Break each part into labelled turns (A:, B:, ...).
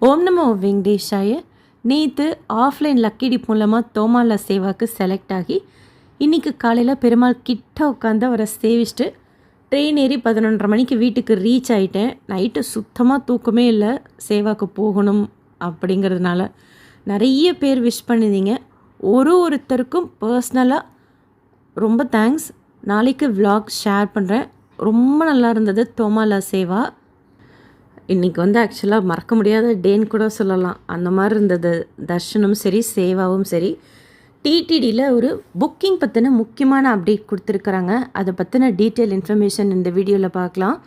A: ஓம் நமோ வெங்கடேஷாய. நேற்று offline lucky tip மூலமாக தோமாலா சேவாக்கு செலக்ட் ஆகி இன்றைக்கி காலையில் பெருமாள் கிட்ட உட்காந்து அவரை சேவிச்சுட்டு ட்ரெயின் ஏறி 11:30 மணிக்கு வீட்டுக்கு ரீச் ஆகிட்டேன். நைட்டு சுத்தமாக தூக்கமே இல்லை, சேவாக்கு போகணும் அப்படிங்கிறதுனால. நிறைய பேர் விஷ் பண்ணியிருந்தீங்க. ஒருத்தருக்கும் பர்சனலாக ரொம்ப தேங்க்ஸ். நாளைக்கு விலாக் ஷேர் பண்ணுறேன். ரொம்ப நல்லா இருந்தது தோமாலா சேவா. இன்றைக்கி ஆக்சுவலாக மறக்க முடியாத டேன்னு கூட சொல்லலாம். அந்த மாதிரி இருந்தது. தர்ஷனும் சரி, சேவாவும் சரி. டிடிடியில் ஒரு புக்கிங் பற்றின முக்கியமான அப்டேட் கொடுத்துருக்குறாங்க. அதை பற்றின டீட்டெயில் இன்ஃபர்மேஷன் இந்த வீடியோவில் பார்க்கலாம்.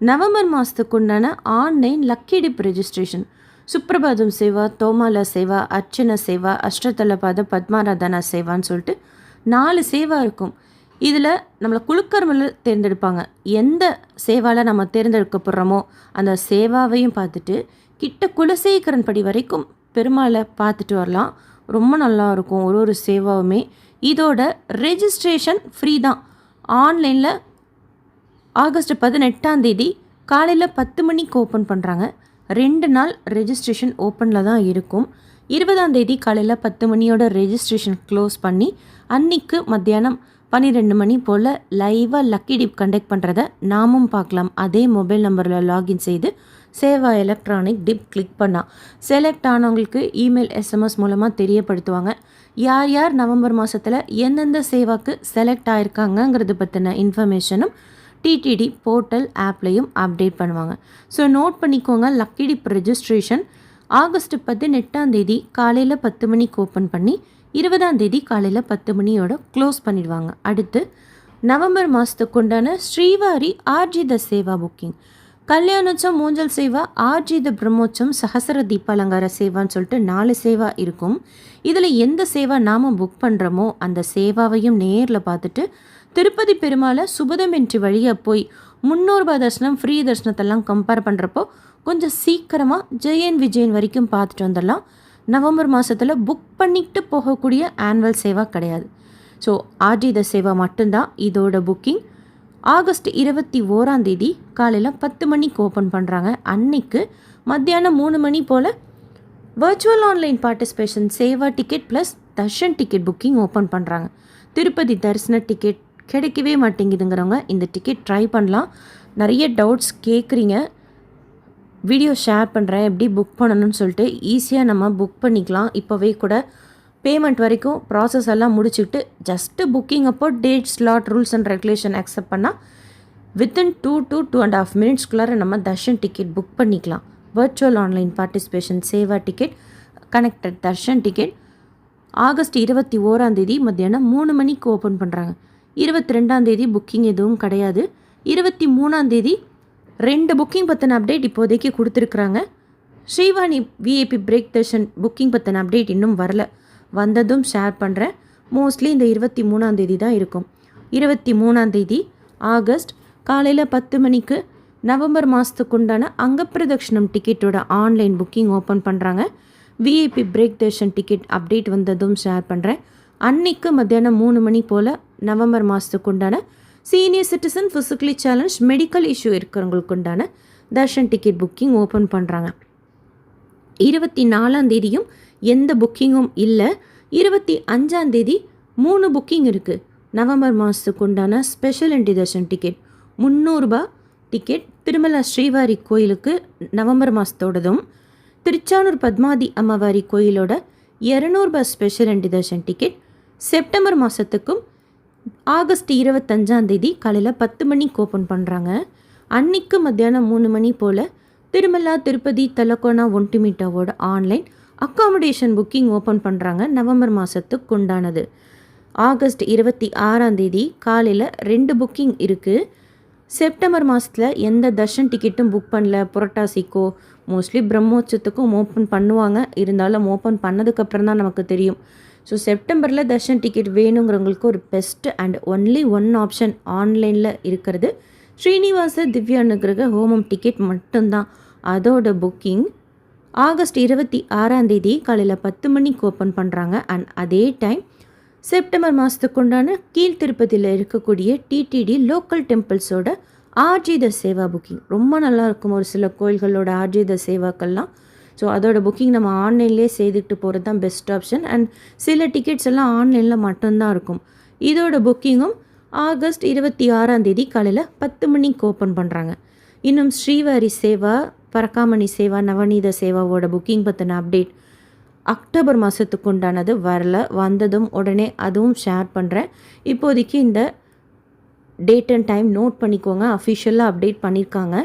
A: நவம்பர் மாதத்துக்கு உண்டான ஆன்லைன் லக்கி டிப் ரெஜிஸ்ட்ரேஷன் சுப்ரபாதம் சேவா, தோமாலா சேவா, அர்ச்சன சேவா, அஷ்டதலபாத பத்மாராதனா சேவான்னு சொல்லிட்டு 4 சேவா இருக்கும். இதில் நம்மளை குழுக்கர்மல தேர்ந்தெடுப்பாங்க. எந்த சேவாவில் நம்ம தேர்ந்தெடுக்கப்படுறோமோ அந்த சேவாவையும் பார்த்துட்டு கிட்ட குலசேகரன் படி வரைக்கும் பெருமாளை பார்த்துட்டு வரலாம். ரொம்ப நல்லாயிருக்கும் ஒரு சேவாவுமே. இதோட ரெஜிஸ்ட்ரேஷன் ஃப்ரீ தான். ஆன்லைனில் ஆகஸ்ட் 18 காலையில் 10 மணிக்கு ஓப்பன் பண்ணுறாங்க. 2 நாள் ரெஜிஸ்ட்ரேஷன் ஓப்பனில் தான் இருக்கும். 20 காலையில் 10 மணியோட ரெஜிஸ்ட்ரேஷன் க்ளோஸ் பண்ணி அன்றைக்கு மத்தியானம் 12 மணி போல் லைவாக லக்கி டிப் கண்டக்ட் பண்ணுறத நாமும் பார்க்கலாம். அதே மொபைல் நம்பரில் லாகின் செய்து சேவா எலக்ட்ரானிக் டிப் கிளிக் பண்ணால் செலக்ட் ஆனவங்களுக்கு இமெயில் எஸ்எம்எஸ் மூலமாக தெரியப்படுத்துவாங்க. யார் யார் நவம்பர் மாதத்தில் எந்தெந்த சேவாக்கு செலக்ட் ஆகிருக்காங்கங்கிறது பற்றின இன்ஃபர்மேஷனும் டிடிடி போர்ட்டல் ஆப்லேயும் அப்டேட் பண்ணுவாங்க. ஸோ நோட் பண்ணிக்கோங்க. லக்கி டிப் ரெஜிஸ்ட்ரேஷன் ஆகஸ்ட் 18 காலையில் 10 மணிக்கு ஓப்பன் பண்ணி 20 காலையில் 10 மணியோட க்ளோஸ் பண்ணிடுவாங்க. அடுத்து நவம்பர் மாதத்துக்கு உண்டான ஸ்ரீவாரி ஆர்ஜித சேவா புக்கிங். கல்யாணோற்சவம், மூஞ்சல் சேவா, ஆர்ஜித பிரம்மோற்சவம், சஹசர தீபாலங்கார சேவான்னு சொல்லிட்டு 4 சேவா இருக்கும். இதில் எந்த சேவா நாம் புக் பண்ணுறோமோ அந்த சேவாவையும் நேரில் பார்த்துட்டு திருப்பதி பெருமாளை சுபதமென்றி வழியாக போய் 300 ரூபாய் தர்ஷனம், ஃப்ரீ தர்ஷனத்தெல்லாம் கம்பேர் பண்ணுறப்போ கொஞ்சம் சீக்கிரமாக ஜெயன் விஜயன் வரைக்கும் பார்த்துட்டு வந்துடலாம். நவம்பர் மாதத்தில் புக் பண்ணிட்டு போகக்கூடிய ஆனுவல் சேவா கிடையாது. ஸோ ஆர்ஜித சேவா மட்டும்தான் இதோட புக்கிங். ஆகஸ்ட் 21 காலையில் 10 மணிக்கு ஓப்பன் பண்ணுறாங்க. அன்னைக்கு மத்தியானம் 3 மணி போல் வர்ச்சுவல் ஆன்லைன் பார்ட்டிசிபேஷன் சேவா ticket plus darshan ticket booking open பண்ணுறாங்க. திருப்பதி தரிசன டிக்கெட் கிடைக்கவே மாட்டேங்குதுங்கிறவங்க இந்த டிக்கெட் ட்ரை பண்ணலாம். நிறைய டவுட்ஸ் கேட்குறீங்க. வீடியோ ஷேர் பண்ணுறேன் எப்படி புக் பண்ணணும்னு சொல்லிட்டு. ஈஸியாக நம்ம புக் பண்ணிக்கலாம். இப்போவே கூட பேமெண்ட் வரைக்கும் ப்ராசஸ் எல்லாம் முடிச்சுட்டு ஜஸ்ட்டு புக்கிங் அப்போ date, slot, rules and regulation accept பண்ணால் வித்தின் 2 to 2.5 மினிட்ஸ்குள்ளார நம்ம தர்ஷன் டிக்கெட் புக் பண்ணிக்கலாம். வர்ச்சுவல் ஆன்லைன் பார்ட்டிசிபேஷன் சேவா ticket, connected Darshan ticket August 21 மத்தியானம் 3 மணிக்கு ஓப்பன் பண்ணுறாங்க. 22 புக்கிங் எதுவும் கிடையாது. 23 2 புக்கிங் பற்றின அப்டேட் இப்போதைக்கு கொடுத்துருக்குறாங்க. Srivani VIP break Darshan booking பற்றின அப்டேட் இன்னும் வரல. வந்ததும் ஷேர் பண்ணுறேன். மோஸ்ட்லி இந்த 23 தான் இருக்கும். 23 ஆகஸ்ட் காலையில் 10 மணிக்கு நவம்பர் மாதத்துக்கு உண்டான அங்கப்பிரதட்சணம் டிக்கெட்டோட ஆன்லைன் புக்கிங் ஓப்பன் பண்ணுறாங்க. VIP break Darshan ticket update வந்ததும் ஷேர் பண்ணுறேன். அன்னைக்கு மத்தியானம் 3 மணி போல் நவம்பர் மாதத்துக்கு உண்டான senior citizen, physically challenge, medical issue இருக்கிறவங்களுக்கு உண்டான தர்ஷன் டிக்கெட் புக்கிங் ஓப்பன் பண்ணுறாங்க. 24 எந்த புக்கிங்கும் இல்லை. 25 3 புக்கிங் இருக்குது. நவம்பர் மாதத்துக்கு உண்டான ஸ்பெஷல் என்ட்ரி தர்ஷன் டிக்கெட் 300 ரூபாய் டிக்கெட் திருமலா ஸ்ரீவாரி கோயிலுக்கு நவம்பர் மாதத்தோடதும், திருச்சானூர் பத்மாதி அம்மாவாரி கோயிலோட 200 ரூபாய் special entry darshan ticket September மாதத்துக்கும் ஆகஸ்ட் 25 காலையில் 10 மணிக்கு ஓப்பன் பண்ணுறாங்க. அன்னைக்கு மத்தியானம் 3 மணி போல் திருமலா திருப்பதி தலக்கோனா ஒன்டிமீட்டாவோட ஆன்லைன் அக்காமடேஷன் புக்கிங் ஓப்பன் பண்ணுறாங்க. நவம்பர் மாதத்துக்கு உண்டானது. ஆகஸ்ட் 26 காலையில் 2 புக்கிங் இருக்குது. செப்டம்பர் மாதத்தில் எந்த தர்ஷன் டிக்கெட்டும் புக் பண்ணல. புரட்டாசிக்கோ மோஸ்ட்லி பிரம்மோற்சவத்துக்கும் ஓப்பன் பண்ணுவாங்க. இருந்தாலும் ஓப்பன் பண்ணதுக்கப்புறம் தான் நமக்கு தெரியும். ஸோ செப்டம்பரில் தர்ஷன் டிக்கெட் வேணுங்கிறவங்களுக்கு ஒரு best and only one option ஆன்லைனில் இருக்கிறது ஸ்ரீனிவாச திவ்ய அனுகிரக ஹோமம் டிக்கெட் மட்டும்தான். அதோட புக்கிங் ஆகஸ்ட் 26 காலையில் 10 மணிக்கு ஓப்பன் பண்ணுறாங்க. அண்ட் அதே டைம் செப்டம்பர் மாதத்துக்கு உண்டான கீழ் திருப்பதியில் இருக்கக்கூடிய டிடிடி லோக்கல் டெம்பிள்ஸோட ஆர்ஜித சேவா புக்கிங் ரொம்ப நல்லாயிருக்கும். ஒரு சில கோயில்களோட ஆர்ஜித சேவாக்கள்லாம் ஸோ அதோட புக்கிங் நம்ம ஆன்லைன்லேயே செய்துக்கிட்டு போகிறது தான் பெஸ்ட் ஆப்ஷன். அண்ட் சில டிக்கெட்ஸ் எல்லாம் ஆன்லைனில் மட்டும்தான் இருக்கும். இதோட புக்கிங்கும் ஆகஸ்ட் 26 காலையில் 10 மணிக்கு ஓப்பன் பண்ணுறாங்க. இன்னும் ஸ்ரீவாரி சேவா, பரக்காமணி சேவா, நவநீத சேவாவோட புக்கிங் பற்றின அப்டேட் அக்டோபர் மாதத்துக்கு உண்டானது வரல. வந்ததும் உடனே அதுவும் ஷேர் பண்ணுறேன். இப்போதைக்கு இந்த டேட் அண்ட் டைம் நோட் பண்ணிக்கோங்க. அஃபிஷியலாக அப்டேட் பண்ணியிருக்காங்க.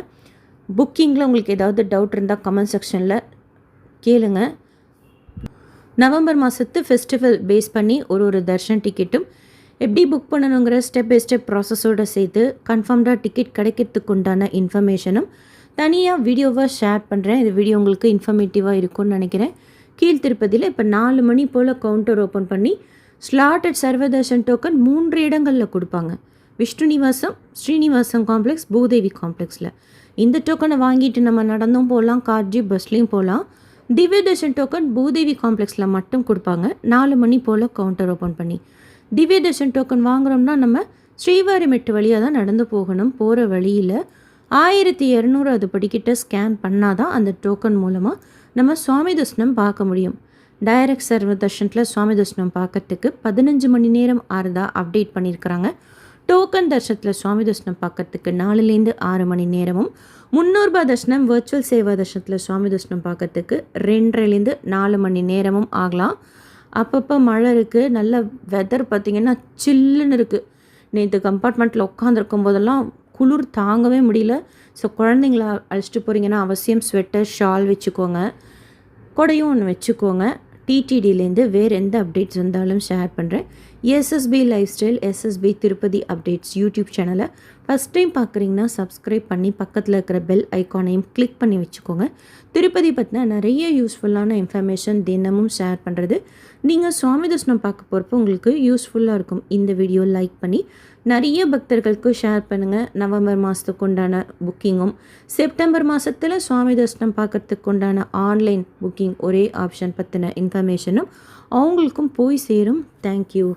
A: புக்கிங்கில் உங்களுக்கு ஏதாவது டவுட் இருந்தால் கமெண்ட் செக்ஷனில் கேளுங்க. நவம்பர் மாதத்து ஃபெஸ்டிவல் பேஸ் பண்ணி ஒரு தர்ஷன் டிக்கெட்டும் எப்படி புக் பண்ணணுங்கிற ஸ்டெப் பை ஸ்டெப் ப்ராசஸோடு சேர்த்து கன்ஃபார்ம்டாக டிக்கெட் கிடைக்கிறதுக்கு உண்டான இன்ஃபர்மேஷனும் தனியாக வீடியோவாக ஷேர் பண்ணுறேன். இந்த வீடியோ உங்களுக்கு இன்ஃபர்மேட்டிவாக இருக்கும்னு நினைக்கிறேன். கீழ் திருப்பதியில் இப்போ 4 மணி போல் கவுண்டர் ஓப்பன் பண்ணி ஸ்லாட்டட் சர்வதர்ஷன் டோக்கன் 3 இடங்களில் கொடுப்பாங்க. விஷ்ணு நிவாசம், ஸ்ரீனிவாசம் காம்ப்ளெக்ஸ், பூதேவி காம்ப்ளெக்ஸில். இந்த டோக்கனை வாங்கிட்டு நம்ம நடந்தும் போகலாம், கார்ஜி பஸ்லேயும் போகலாம். திவ்ய தர்ஷன் டோக்கன் பூதேவி காம்ப்ளெக்ஸில் மட்டும் கொடுப்பாங்க 4 மணி போல் கவுண்டர் ஓப்பன் பண்ணி. திவ்ய தர்ஷன் டோக்கன் வாங்குகிறோம்னா நம்ம ஸ்ரீவாரிமெட்டு வழியாக தான் நடந்து போகணும். போகிற வழியில் 1200 அது படிக்கிட்ட ஸ்கேன் பண்ணால் தான் அந்த டோக்கன் மூலமாக நம்ம சுவாமி தர்ஷனம் பார்க்க முடியும். டைரக்ட் சர்வ தர்ஷனத்தில் சுவாமி தர்ஷனம் பார்க்கறதுக்கு 15 மணி நேரம் ஆறுதா அப்டேட் பண்ணியிருக்கிறாங்க. டோக்கன் தர்ஷனத்தில் சுவாமி தர்ஷனம் பார்க்கறதுக்கு 4லேருந்து 6 மணி நேரமும், 300 ரூபாய் தர்ஷனம் வர்ச்சுவல் சேவா தர்ஷனத்தில் சுவாமி தர்ஷனம் பார்க்கறதுக்கு 2.5லேருந்து 4 மணி நேரமும் ஆகலாம். அப்பப்போ மழை இருக்குது. நல்ல வெதர் பார்த்திங்கன்னா சில்லுன்னு இருக்குது. நேற்று கம்பார்ட்மெண்ட்டில் உட்காந்துருக்கும் போதெல்லாம் குளிர் தாங்கவே முடியல. ஸோ குழந்தைங்கள அழைச்சிட்டு போகிறீங்கன்னா அவசியம் ஸ்வெட்டர், ஷால் வச்சுக்கோங்க, கொடையும் ஒன்று வச்சுக்கோங்க. டிடிடிலேருந்து வேறு எந்த அப்டேட்ஸ் இருந்தாலும் ஷேர் பண்ணுறேன். SSP life style, SSP Tirupati updates YouTube சேனலை ஃபஸ்ட் டைம் பார்க்குறீங்கன்னா சப்ஸ்கிரைப் பண்ணி பக்கத்தில் இருக்கிற பெல் ஐக்கானையும் கிளிக் பண்ணி வச்சுக்கோங்க. திருப்பதி பற்றின நிறைய யூஸ்ஃபுல்லான இன்ஃபர்மேஷன் தினமும் ஷேர் பண்ணுறது. நீங்கள் சுவாமி தர்ஷனம் பார்க்க போகிறப்போ உங்களுக்கு யூஸ்ஃபுல்லாக இருக்கும். இந்த வீடியோ லைக் பண்ணி நிறைய பக்தர்களுக்கு ஷேர் பண்ணுங்கள். நவம்பர் மாதத்துக்கு உண்டான புக்கிங்கும், செப்டம்பர் மாதத்தில் சுவாமி தர்ஷனம் பார்க்கறதுக்கு உண்டான ஆன்லைன் புக்கிங் ஒரே ஆப்ஷன் பற்றின இன்ஃபர்மேஷனும் அவங்களுக்கும் போய் சேரும். தேங்க்யூ.